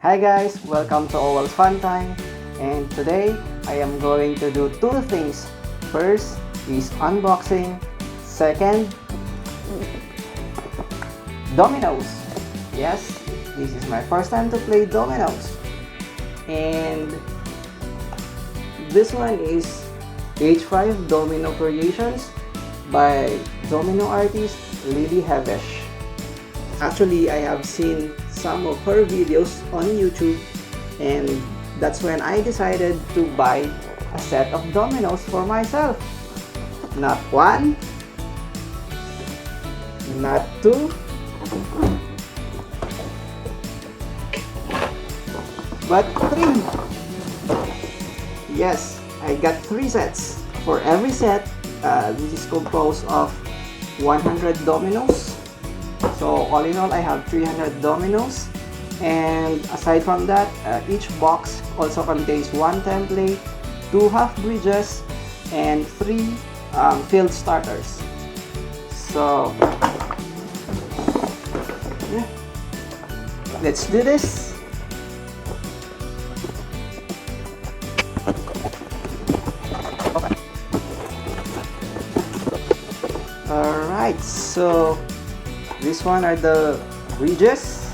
Hi guys, welcome to Owl's Fun Time, and today I am going to do two things. First is unboxing, second, dominoes. Yes, this is my first time to play dominoes, and this one is H5 Domino Creations by domino artist Lily Havesh. Actually, I have seen some of her videos on YouTube, and that's when I decided to buy a set of dominoes for myself. Not one, not two, but three. Yes, I got three sets. For every set, this is composed of 100 dominoes. So all in all, I have 300 dominoes, and aside from that, each box also contains one template, two half bridges, and three field starters. So yeah, let's do this. Alright, so this one are the bridges.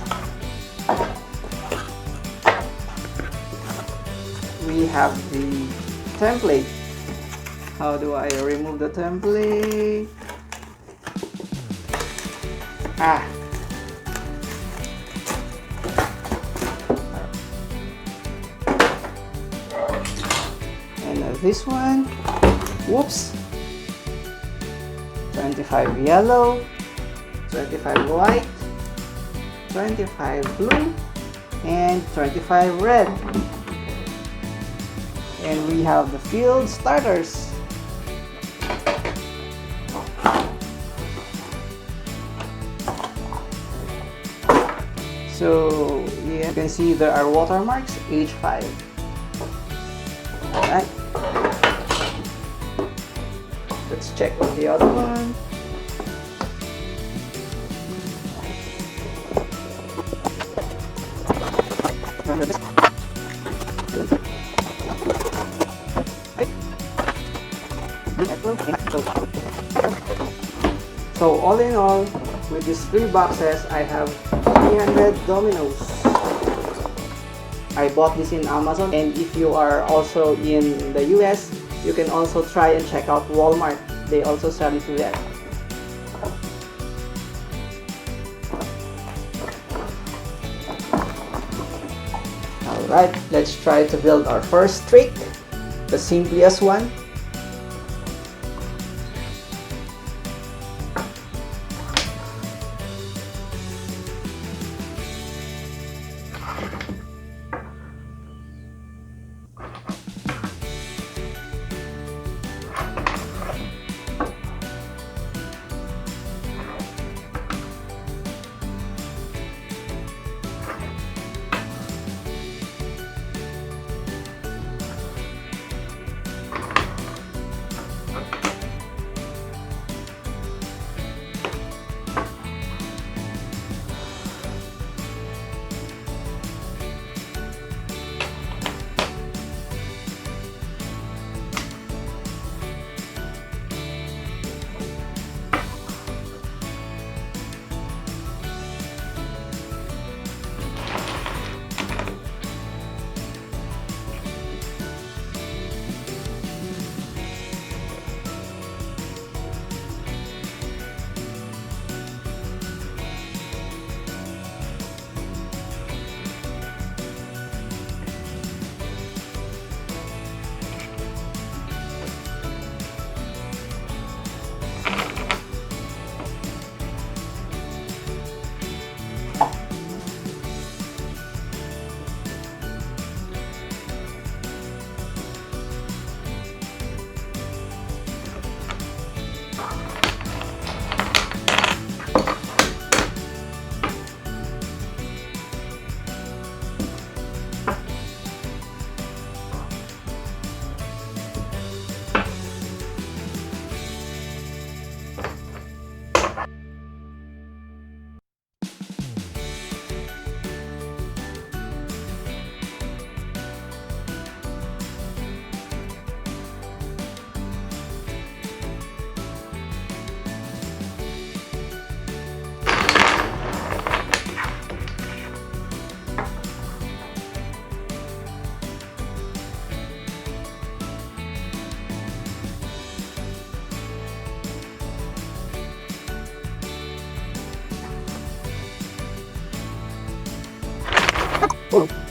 We have the template. How do I remove the template? And this one, whoops, 25 yellow, 25 white, 25 blue, and 25 red. And we have the field starters. So yeah, you can see there are watermarks H5. Alright, let's check on the other one. So all in all, with these three boxes, I have 300 dominoes. I bought this in Amazon, and if you are also in the US, you can also try and check out Walmart. They also sell it there. Alright, let's try to build our first trick, the simplest one. Oh.